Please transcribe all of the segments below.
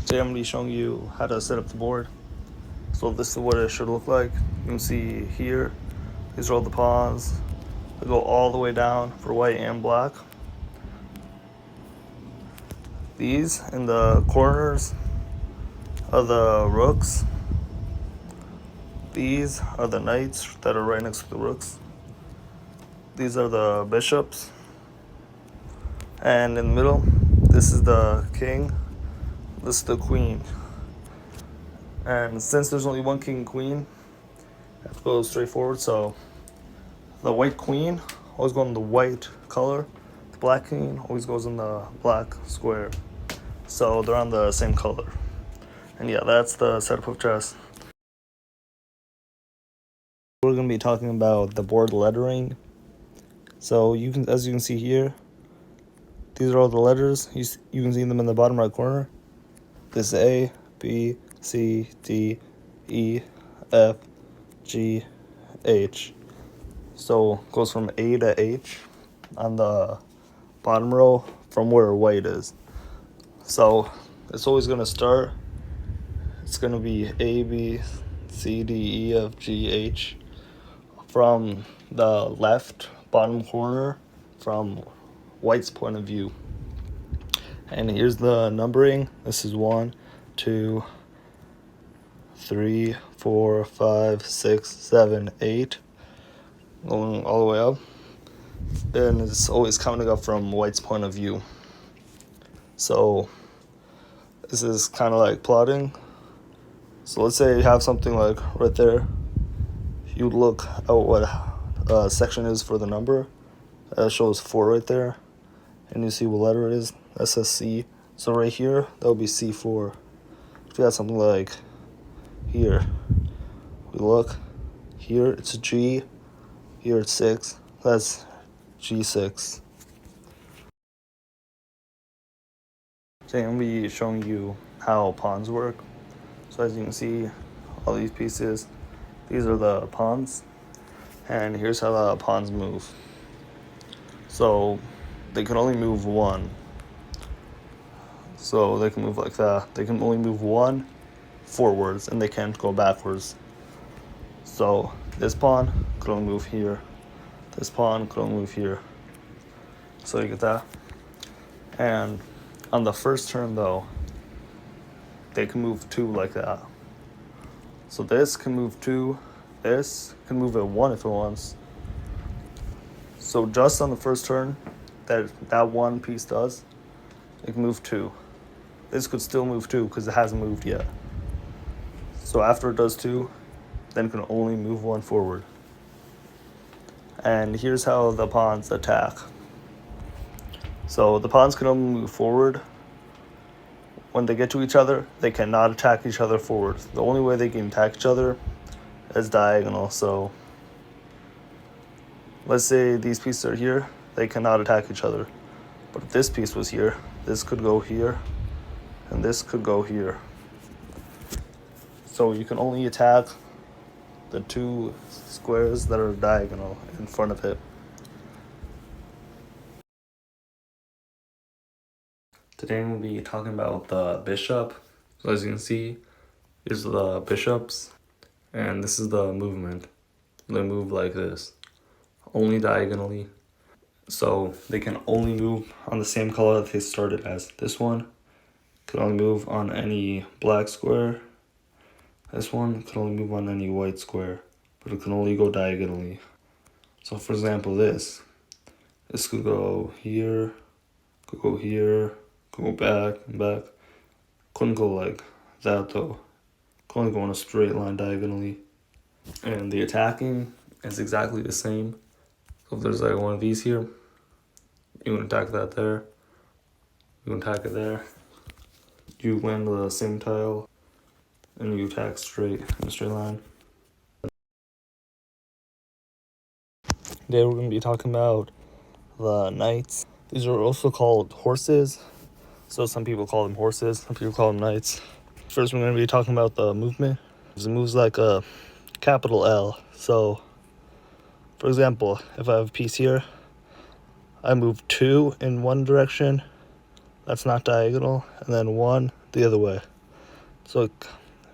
Today I'm going to be showing you how to set up the board. So this is what it should look like. You can see here, these are all the pawns. They go all the way down for white and black. These in the corners are the rooks. These are the knights that are right next to the rooks. These are the bishops. And in the middle, this is the king. This is the queen. And since there's only one king and queen, I have to go straight forward. So the white queen always goes in the white color. The black king always goes in the black square. So they're on the same color. And yeah, that's the setup of chess. We're going to be talking about the board lettering. So as you can see here, these are all the letters. You can see them in the bottom right corner. This is A, B, C, D, E, F, G, H. So it goes from A to H on the bottom row from where white is. So it's always going to start. It's going to be A, B, C, D, E, F, G, H from the left bottom corner from white's point of view. And here's the numbering. This is 1, 2, 3, 4, 5, 6, 7, 8, going all the way up. And it's always counting up from white's point of view. So this is kind of like plotting. So let's say you have something like right there. You look at what section is for the number. That shows 4 right there. And you see what letter it is. That says C. So right here, that would be C4. If you got something like here, we look. Here it's a G. Here it's 6. That's G6. Today I'm going to be showing you how pawns work. So as you can see, all these pieces, these are the pawns. And here's how the pawns move. So they can only move one. So they can move like that. They can only move one forwards and they can't go backwards. So this pawn could only move here. This pawn could only move here. So you get that. And on the first turn though, they can move 2 like that. So this can move 2. This can move at 1 if it wants. So just on the first turn, that one piece does, it can move 2. This could still move 2 because it hasn't moved yet. So after it does 2, then it can only move 1 forward. And here's how the pawns attack. So the pawns can only move forward. When they get to each other, they cannot attack each other forward. The only way they can attack each other is diagonal. So let's say these pieces are here, they cannot attack each other. But if this piece was here, this could go here, and this could go here. So you can only attack the 2 squares that are diagonal in front of it. Today we'll be talking about the bishop. So as you can see, here's the bishops, and this is the movement. They move like this, only diagonally. So they can only move on the same color that they started as. This one can only move on any black square. This one can only move on any white square, but it can only go diagonally. So for example, this could go here, could go here, could go back and back. Couldn't go like that though. Could only go on a straight line diagonally. And the attacking is exactly the same. So if there's like one of these here, you can attack that there. You can attack it there. You land the same tile, and you attack straight in a straight line. Today we're going to be talking about the knights. These are also called horses. So some people call them horses, some people call them knights. First we're going to be talking about the movement. It moves like a capital L. So for example, if I have a piece here, I move 2 in one direction, that's not diagonal, and then 1 the other way. So if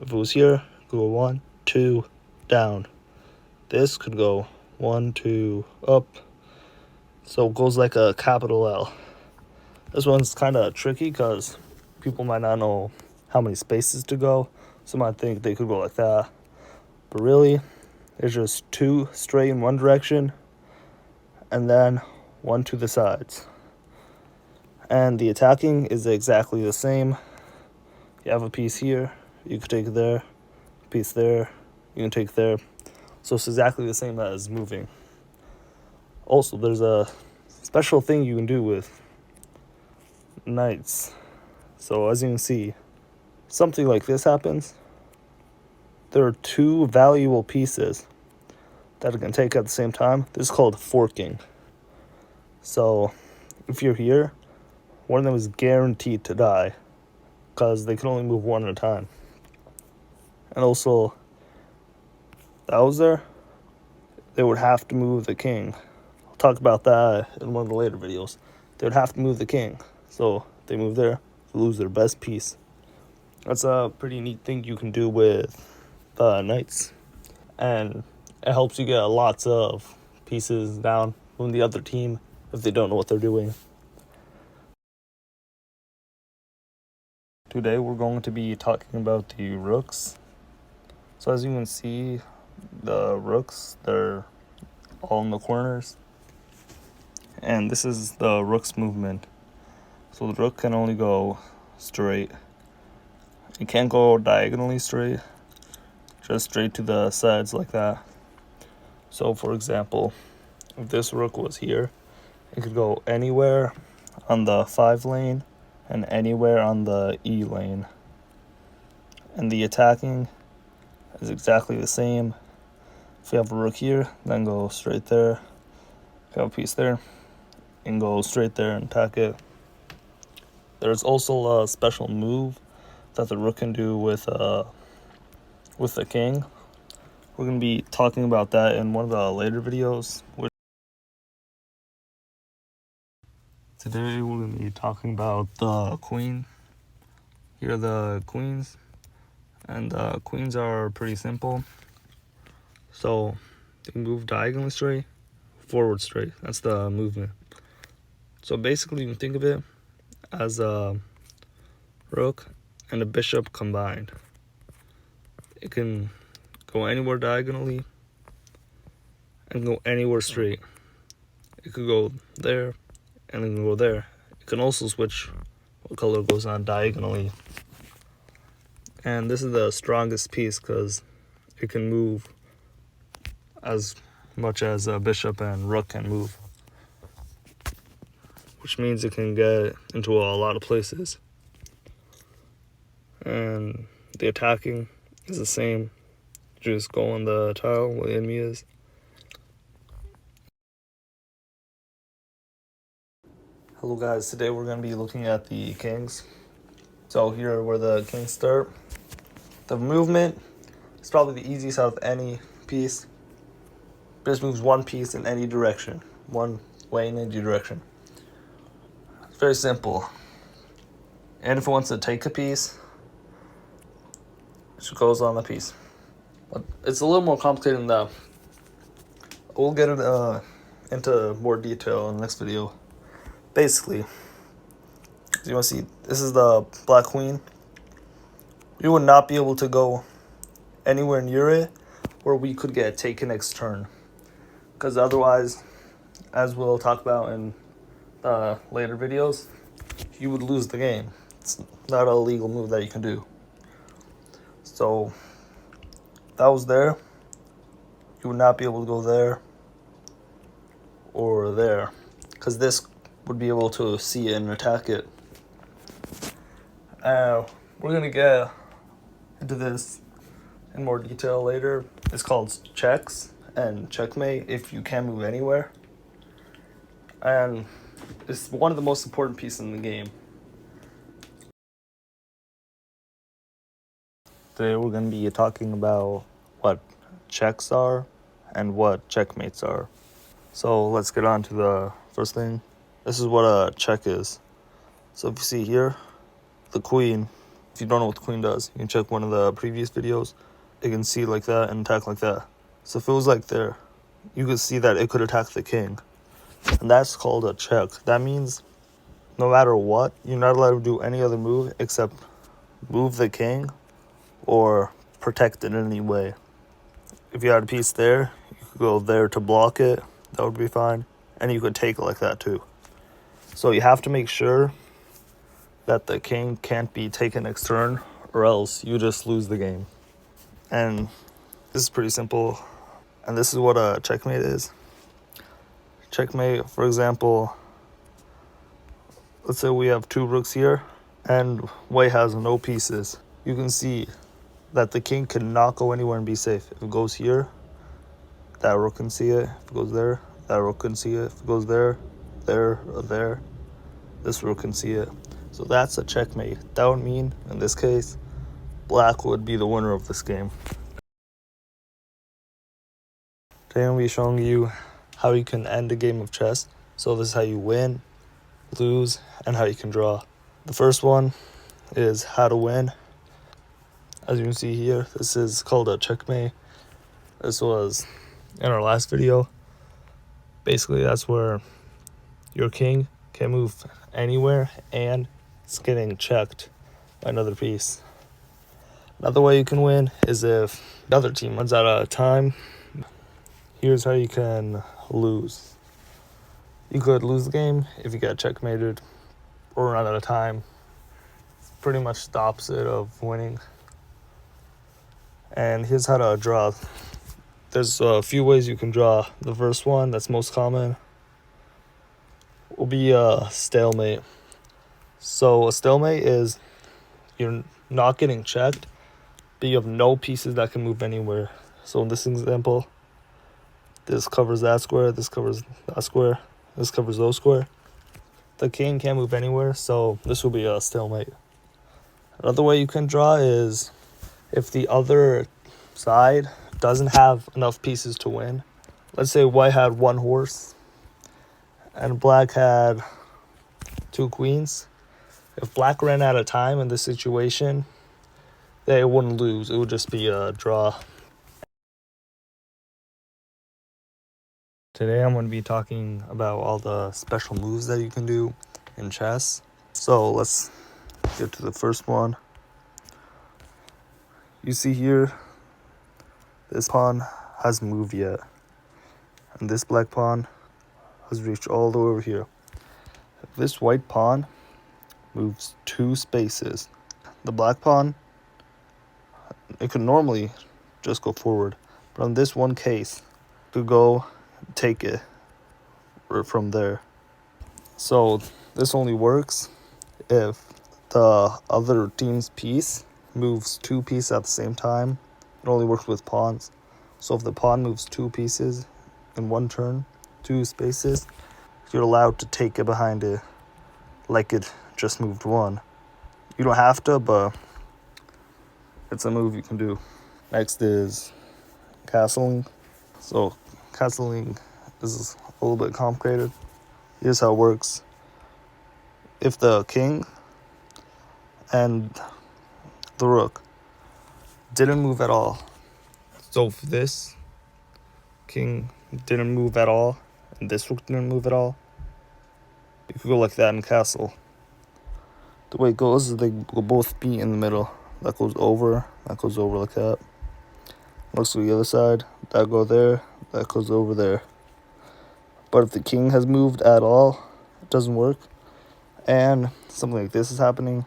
it was here, it could go 1, 2, down. This could go 1, 2, up. So it goes like a capital L. This one's kind of tricky because people might not know how many spaces to go. Some might think they could go like that. But really, there's just 2 straight in one direction and then 1 to the sides. And the attacking is exactly the same. You have a piece here, you can take it there, a piece there, you can take it there. So it's exactly the same as moving. Also, there's a special thing you can do with knights. So as you can see, something like this happens. There are 2 valuable pieces that it can take at the same time. This is called forking. So if you're here, one of them is guaranteed to die because they can only move 1 at a time. And also, that was there, they would have to move the king. I'll talk about that in one of the later videos. They would have to move the king. So if they move there, they lose their best piece. That's a pretty neat thing you can do with knights. And it helps you get lots of pieces down from the other team if they don't know what they're doing. Today we're going to be talking about the rooks. So as you can see, the rooks, they're all in the corners. And this is the rook's movement. So the rook can only go straight. It can't go diagonally straight, just straight to the sides like that. So for example, if this rook was here, it could go anywhere on the 5 lane and anywhere on the E lane. And the attacking is exactly the same. If you have a rook here, then go straight there. If you have a piece there, and go straight there and attack it. There's also a special move that the rook can do with the king. We're going to be talking about that in one of the later videos. Today we're going to be talking about the queen. Here are the queens. And the queens are pretty simple. So they can move diagonally straight, forward straight. That's the movement. So basically you can think of it as a rook and a bishop combined. It can go anywhere diagonally and go anywhere straight. It could go there and then go there. It can also switch what color goes on diagonally. And this is the strongest piece because it can move as much as a bishop and rook can move, which means it can get into a lot of places. And the attacking is the same. Just go on the tile where the enemy is. Hello guys, today we're going to be looking at the kings. So here are where the kings start. The movement is probably the easiest out of any piece. It just moves 1 piece in any direction. 1 way in any direction. It's very simple. And if it wants to take a piece, it goes on the piece. But it's a little more complicated than that. We'll get it into more detail in the next video. Basically, as you want to see, this is the black queen. We would not be able to go anywhere near it where we could get taken next turn. Because otherwise, as we'll talk about in later videos, you would lose the game. It's not a legal move that you can do. So, that was there. You would not be able to go there or there. Because this would be able to see it and attack it. We're going to get into this in more detail later. It's called checks and checkmate if you can move anywhere. And it's one of the most important pieces in the game. Today we're going to be talking about what checks are and what checkmates are. So let's get on to the first thing. This is what a check is. So if you see here, the queen If you don't know what the queen does, you can check one of the previous videos. It can see like that and attack like that. So if it was like there, you could see that it could attack the king. And that's called a check. That means no matter what, you're not allowed to do any other move except move the king or protect it in any way. If you had a piece there, you could go there to block it. That would be fine. And you could take it like that too. So you have to make sure that the king can't be taken next turn, or else you just lose the game. And this is pretty simple. And this is what a checkmate is. Checkmate, for example, let's say we have 2 rooks here and white has no pieces. You can see that the king cannot go anywhere and be safe. If it goes here, that rook can see it. If it goes there, that rook can see it. If it goes there, there, or there, this rook can see it. So that's a checkmate. That would mean, in this case, black would be the winner of this game. Today I'm going to be showing you how you can end a game of chess. So this is how you win, lose, and how you can draw. The first one is how to win. As you can see here, this is called a checkmate. This was in our last video. Basically, that's where your king can move anywhere and it's getting checked by another piece. Another way you can win is if the other team runs out of time. Here's how you can lose. You could lose the game if you get checkmated or run out of time. It's pretty much the opposite of winning. And here's how to draw. There's a few ways you can draw. The first one that's most common will be a stalemate. So a stalemate is you're not getting checked, but you have no pieces that can move anywhere. So in this example, this covers that square, this covers that square, this covers those square. The king can't move anywhere, so this will be a stalemate. Another way you can draw is if the other side doesn't have enough pieces to win. Let's say white had 1 horse and black had 2 queens. If black ran out of time in this situation, they wouldn't lose. It would just be a draw. Today I'm going to be talking about all the special moves that you can do in chess. So let's get to the first one. You see here, this pawn hasn't moved yet. And this black pawn has reached all the way over here. If this white pawn moves 2 spaces, the black pawn, it could normally just go forward. But in this one case, it could go take it from there. So this only works if the other team's piece moves 2 pieces at the same time. It only works with pawns. So if the pawn moves 2 pieces in one turn, 2 spaces, you're allowed to take it behind it like it just moved 1. You don't have to, but it's a move you can do. Next is castling. So castling is a little bit complicated. Here's how it works. If the king and the rook didn't move at all, so if this king didn't move at all and this rook didn't move at all, you could go like that in castle. The way it goes is they will both be in the middle. That goes over like that. Looks to the other side, that go there, that goes over there. But if the king has moved at all, it doesn't work. And something like this is happening,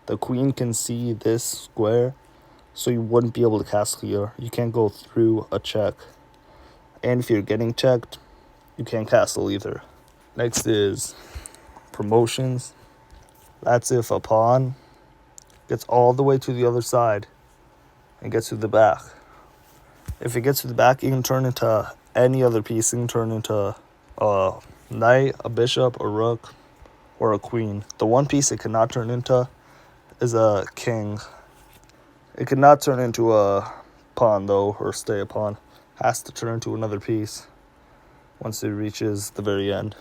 the queen can see this square, so you wouldn't be able to castle here. You can't go through a check. And if you're getting checked, you can't castle either. Next is promotions. That's if a pawn gets all the way to the other side and gets to the back. If it gets to the back, it can turn into any other piece. It can turn into a knight, a bishop, a rook, or a queen. The one piece it cannot turn into is a king. It cannot turn into a pawn though, or stay a pawn. It has to turn into another piece once it reaches the very end.